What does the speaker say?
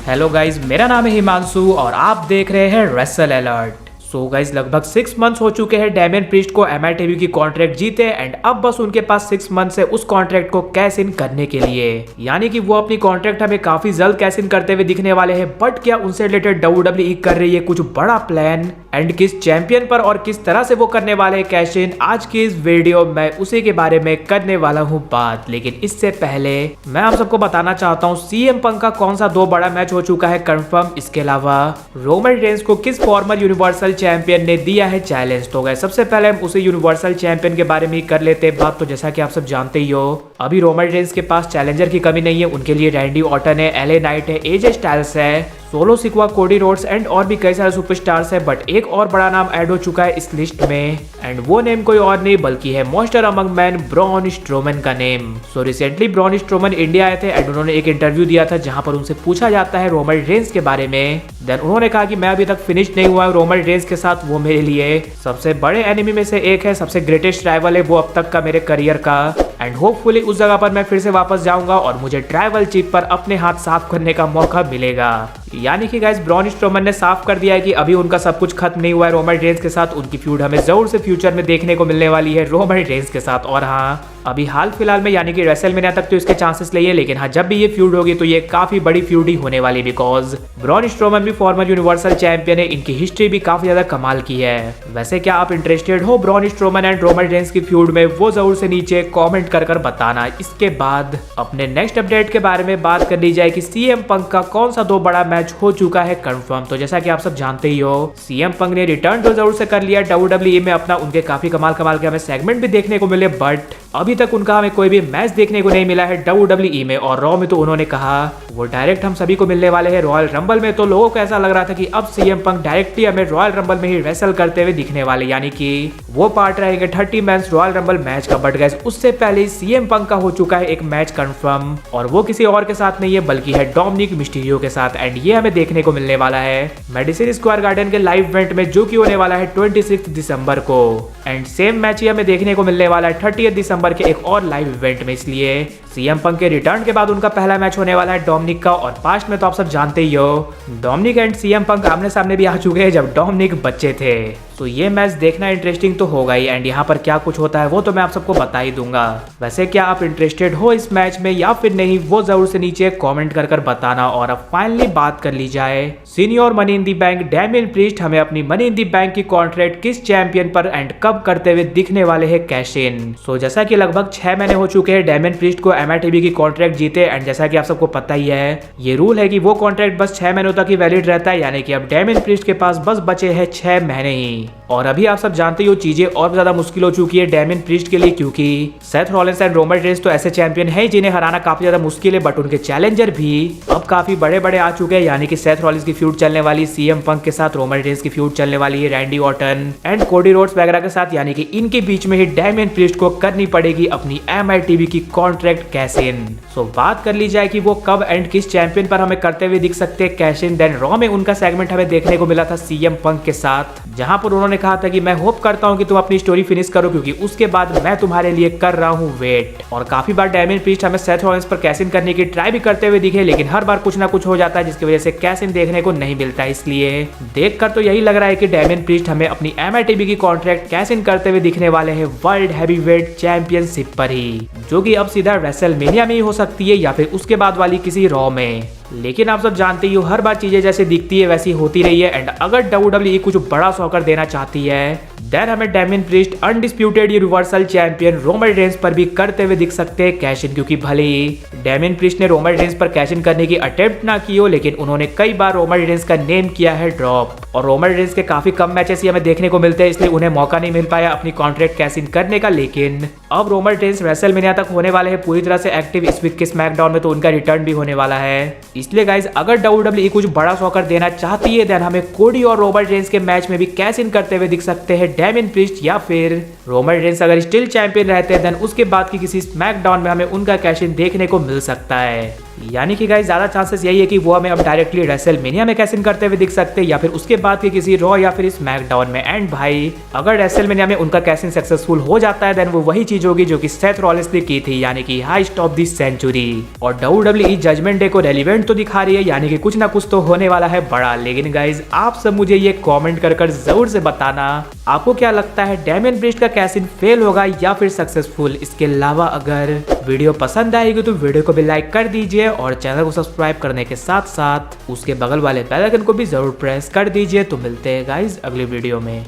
Hello guys, मेरा नाम है हिमांशु और आप देख रहे हैं रेसल अलर्ट। सो गाइज, लगभग 6 मंथ्स हो चुके हैं डेमियन प्रीस्ट को MITV की कॉन्ट्रैक्ट जीते एंड अब बस उनके पास 6 मंथ है उस कॉन्ट्रैक्ट को कैश इन करने के लिए। यानी कि वो अपनी कॉन्ट्रैक्ट हमें काफी जल्द कैश इन करते हुए दिखने वाले हैं। बट क्या उनसे रिलेटेड WWE कर रही है कुछ बड़ा प्लान एंड किस चैंपियन पर और किस तरह से वो करने वाले हैं कैश इन? आज की इस वीडियो में उसी के बारे में करने वाला हूँ बात। लेकिन इससे पहले मैं आप सबको बताना चाहता हूँ CM पंक का कौन सा 2 बड़ा मैच हो चुका है कंफर्म। इसके अलावा रोमन रेंस को किस फॉर्मर यूनिवर्सल चैंपियन ने दिया है चैलेंज। तो गए सबसे पहले हम उसे यूनिवर्सल चैंपियन के बारे में ही कर लेते हैं बात। तो जैसा कि आप सब जानते ही हो, अभी रोमन रेंस के पास चैलेंजर की कमी नहीं है। उनके लिए रैंडी ऑर्टन है, LA नाइट है, AJ स्टाइल्स है, सोलो सिक्वा, कोडी रोड्स एंड और भी कई सारे सुपरस्टार्स है। बट एक और बड़ा नाम ऐड हो चुका है इस लिस्ट में एंड वो नेम कोई और नहीं बल्कि है मोस्टर अमंग मैन ब्रॉन स्ट्रोमन का name. So recently Braun Strowman India आए थे एंड उन्होंने एक इंटरव्यू दिया था जहां पर उनसे पूछा जाता है रोमन रेंस के बारे में। देन उन्होंने कहा कि मैं अभी तक फिनिश नहीं हुआ रोमन रेंस के साथ, वो मेरे लिए सबसे बड़े एनिमी में से एक है, सबसे ग्रेटेस्ट राइवल है वो अब तक का मेरे करियर का एंड होपफुली उस जगह पर मैं फिर से वापस जाऊंगा और मुझे ट्राइबल चीफ पर अपने हाथ साफ करने का मौका मिलेगा। यानी कि गाइस, ब्रॉन स्ट्रोमन ने साफ कर दिया है कि अभी उनका सब कुछ खत्म नहीं हुआ है रोमन रेंस के साथ। उनकी फ्यूड हमें जरूर से फ्यूचर में देखने को मिलने वाली है रोमन रेंस के साथ। और हाँ, अभी हाल फिलहाल में यानी कि रेसलमेनिया तक तो इसके चांसेस नहीं है, लेकिन हाँ जब भी ये फ्यूड होगी तो ये काफी बड़ी फ्यूड ही होने वाली, बिकॉज ब्रॉन स्ट्रोमन भी फॉर्मर यूनिवर्सल चैंपियन है। इनकी हिस्ट्री भी काफी ज्यादा कमाल की है। वैसे क्या आप इंटरेस्टेड हो Braun Strowman and Roman Reigns की फ्यूड में? वो जरूर से नीचे कॉमेंट कर बताना। इसके बाद अपने नेक्स्ट अपडेट के बारे में बात कर ली जाए कि CM पंक का कौन सा 2 बड़ा मैच हो चुका है कंफर्म। तो जैसा कि आप सब जानते ही हो, CM पंक ने रिटर्न तो जरूर से कर लिया WWE में अपना। उनके काफी कमाल के हमें सेगमेंट भी देखने को मिले, बट अभी तक उनका हमें कोई भी मैच देखने को नहीं मिला है WWE में। और रॉ में तो उन्होंने कहा वो डायरेक्ट हम सभी को मिलने वाले हैं रॉयल रंबल में। तो लोगों को ऐसा लग रहा था कि अब CM पंक डायरेक्टली हमें रॉयल रंबल में ही रेसल करते हुए दिखने वाले, यानी कि वो पार्ट रहेंगे 30 मैच रॉयल रंबल मैच का। बट गाइस, उससे पहले CM पंक का हो चुका है एक मैच कंफर्म और वो किसी और के साथ नहीं है बल्कि है डोमिनिक मिस्टीरियो के साथ एंड ये हमें देखने को मिलने वाला है मेडिसिन स्क्वायर गार्डन के लाइव इवेंट में, जो कि होने वाला है 26 दिसंबर को। एंड सेम मैच ही हमें देखने को मिलने वाला है 30 दिसंबर के एक और लाइव इवेंट में। इसलिए CM पंक के रिटर्न के बाद उनका पहला मैच होने वाला है डोमिनिक का। और पास्ट में तो आप सब जानते ही हो, डोमिनिक एंड CM पंक आमने सामने भी आ चुके हैं जब डोमिनिक बच्चे थे। तो ये मैच देखना इंटरेस्टिंग तो होगा ही एंड यहाँ पर क्या कुछ होता है वो तो मैं आप सबको बता ही दूंगा। वैसे क्या आप इंटरेस्टेड हो इस मैच में या फिर नहीं, वो जरूर से नीचे कमेंट कर बताना। और अब फाइनली बात कर ली जाए senior money in the bank Damien priest हमें अपनी मनी इन दी बैंक की कॉन्ट्रैक्ट किस चैंपियन पर एंड कब करते हुए दिखने वाले हैं कैश इन। सो जैसा कि लगभग 6 महीने हो चुके हैं डेमियन प्रीस्ट को MITV की कॉन्ट्रैक्ट जीते एंड जैसा कि आप सबको पता ही है, ये रूल है कि वो कॉन्ट्रैक्ट बस 6 महीनों तक ही वैलिड रहता है। यानी कि अब डेमियन प्रीस्ट के पास बस बचे हैं 6 महीने ही। और अभी आप सब जानते हो चीजें और ज्यादा मुश्किल हो चुकी है डेमियन प्रीस्ट के लिए, क्योंकि Seth Rollins and Roman Reigns तो ऐसे चैंपियन है जिन्हें हराना काफी ज्यादा मुश्किल है। बट उनके चैलेंजर भी अब काफी बड़े आ चुके हैं। यानी कि सेथ रॉलिंस की फ्यूड चलने वाली CM पंक के साथ, रोमन रेंस की फ्यूड चलने वाली है Randy Orton and Cody Rhodes वगैरह के साथ। यानी कि इनके बीच में ही डेमियन प्रीस्ट को करनी पड़ेगी अपनी MITV की कॉन्ट्रैक्ट कैश इन। सो बात कर ली जाए कि वो कब एंड किस चैंपियन पर हमें करते हुए दिख सकते हैं कैश इन। देन रॉ में उनका सेगमेंट हमें देखने को मिला था CM पंक के साथ, जहां पर उन्होंने कहा था कि मैं होप करता हूं कि तुम अपनी स्टोरी फिनिश करो क्योंकि उसके बाद मैं तुम्हारे लिए कर रहा हूं वेट। और काफी बार डेमियन प्रीस्ट हमें सेथ रॉलिंस पर कैश इन करने की ट्राई भी करते हुए दिखे, लेकिन हर बार कुछ ना कुछ हो जाता है जिसकी वजह से कैश इन देखने को नहीं मिलता। इसलिए देखकर तो यही लग रहा है कि डेमियन प्रीस्ट हमें अपनी MITV की कॉन्ट्रैक्ट कैश इन करते हुए दिखने वाले हैं वर्ल्ड हैवीवेट चैंपियनशिप पर ही, जो कि अब सीधा रेसलमेनिया में ही हो सकती है या फिर उसके बाद वाली किसी रॉ में। लेकिन आप सब जानते ही हो, हर बार चीजें जैसे दिखती है वैसी होती रही है एंड अगर WWE कुछ बड़ा सॉकर देना चाहती है देन हमें Damien priest undisputed universal champion Roman Reigns पर भी करते हुए दिख सकते हैं कैश इन। क्योंकि भले ही डेमियन प्रीस्ट ने रोमन रेंस पर कैश इन करने की अटेम्प्ट ना की हो, लेकिन उन्होंने कई बार रोमन रेंस का नेम किया है ड्रॉप। और रोमन रेंस के काफी कम मैचेस ही हमें देखने को मिलते हैं, इसलिए उन्हें मौका नहीं मिल पाया अपनी कॉन्ट्रैक्ट कैश इन करने का। लेकिन अब रोमन रेंस रेसलमेनिया तक होने वाले हैं पूरी तरह से एक्टिव इस वीक के स्मैकडाउन में, तो उनका रिटर्न भी होने वाला है। इसलिए गाइज, अगर WWE कुछ बड़ा सॉकर देना चाहती है देन हमें कोडी और रोमन रेंस के मैच में भी कैश इन करते हुए दिख सकते हैं डेमियन प्रीस्ट, या फिर रोमन रेंस अगर स्टिल चैंपियन रहते हैं देन उसके बाद की किसी स्मैकडाउन में हमें उनका कैश इन देखने को मिल सकता है। यानी कि गाइस ज्यादा चांसेस यही है कि वो हमें अब डायरेक्टली रेसलमेनिया में कैस इन करते हुए दिख सकते हैं या फिर उसके बाद के किसी रॉ या फिर स्मैकडाउन में। एंड भाई अगर रेसलमेनिया में उनका कैस इन सक्सेसफुल हो जाता है देन वो वही चीज होगी जो कि सेथ रॉलिंस ने की थी, यानी कि हाईएस्ट ऑफ द सेंचुरी। और WWE जजमेंट डे को रेलिवेंट तो दिखा रही है, यानी कि कुछ ना कुछ तो होने वाला है बड़ा। लेकिन गाइज आप सब मुझे ये कमेंट कर जरूर से बताना आपको क्या लगता है, डेमियन प्रीस्ट का कैस इन फेल होगा या फिर सक्सेसफुल। इसके अलावा अगर वीडियो पसंद आएगी तो वीडियो को भी लाइक कर दीजिए और चैनल को सब्सक्राइब करने के साथ साथ उसके बगल वाले बेल आइकन को भी जरूर प्रेस कर दीजिए। तो मिलते हैं गाइज अगली वीडियो में।